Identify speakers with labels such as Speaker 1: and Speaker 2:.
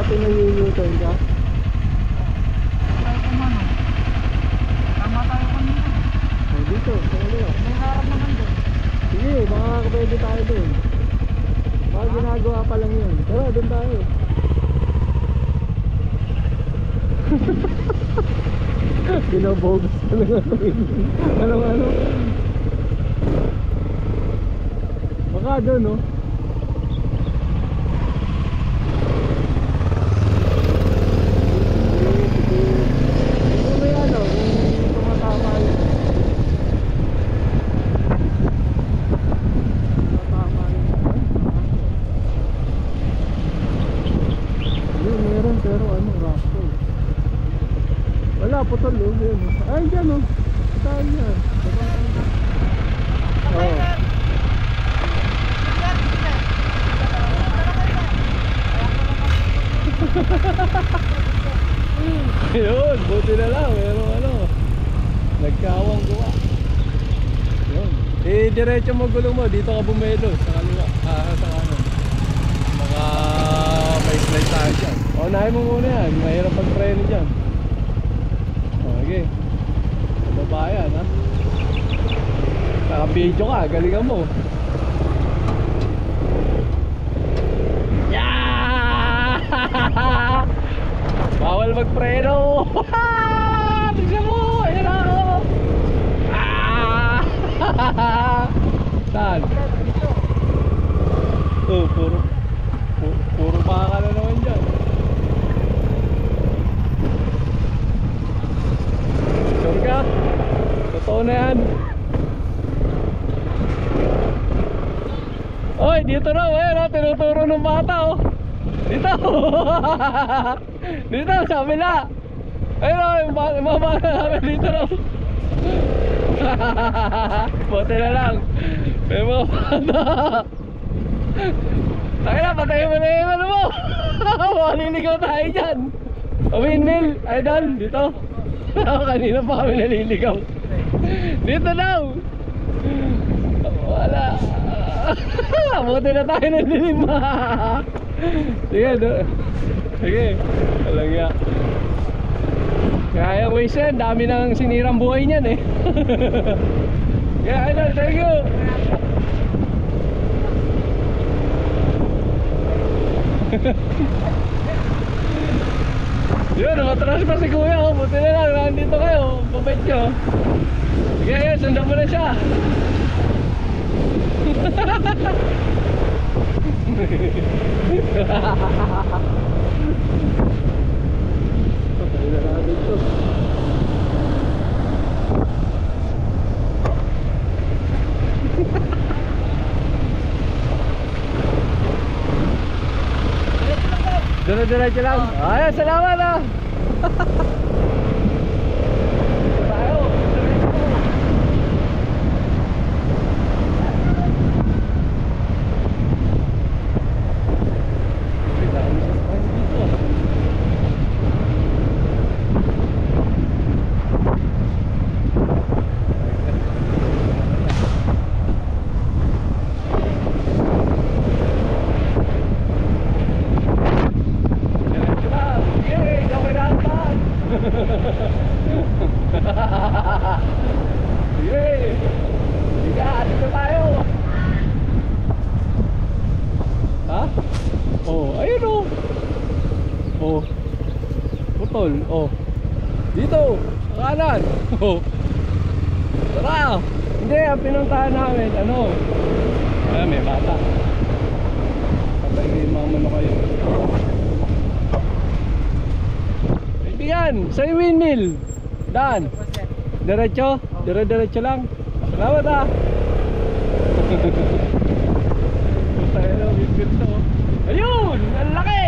Speaker 1: Pinag-u-turn ka?
Speaker 2: Tayo kumano. Tama tayo kanina.
Speaker 1: Oh, dito, sa kaliwa.
Speaker 2: May harap naman doon.
Speaker 1: Sige, makakapwede tayo doon. Baka ginagawa pa lang yun. Tara, doon tayo. Binabogus ka lang ako. Ano? Baka doon, no? Putol yun. Ay, dyan o. Tayo yan. Oo. Yun, buti na lang. Pero ano, nagkawang gawa. Yun. Eh, diretso mo gulong mo. Dito ka bumelo. Sa kaliwa. Sa kanan. Baka may slide tayo dyan. Unahin mo muna yan. Mahirap mag-preno dyan. Okay. Babayan ha. Naka-video ka, galingan mo. Yeah! Bawal magpreno. Tignan mo, ayan ako. Saan? Oh, puro baka na naman dyan. Sure ka? Totoo na yan. Oy, dito raw eh, tinuturo ng bata oh. Dito. Dito, sabi na. Ayun oh, yung mga bata namin dito raw. Buti na lang. May mga bata. Taka na, patayin mo na yung ano mo. Maliligaw tayo dyan. Windmill, idol, dito. Kanina pa kami naliligaw. Dito daw. Wala. Buti na tayo ng dilim. Sige, sige. Alang ya. Kaya yung waste yan, dami nang sinirang buhay niyan eh. Yeah, idol, thank you. Yun, nakatras pa si kuya oh. Buti na lang, nandito kayo. Babait nyo. Sige, yun, sundan mo na siya. Patay na natin ito. Diretso lang. Ay, salamat ah. Oh. Dito, kanan. Oh. Tara. Hindi, ang pinuntahan namin, ano? Ay, may bata. Patay kayo, mamano kayo. Kaibigan, sa windmill. Dan. Diretso? Diretso lang. Salamat ah. Patay na, windmill to. Ayun, ang laki.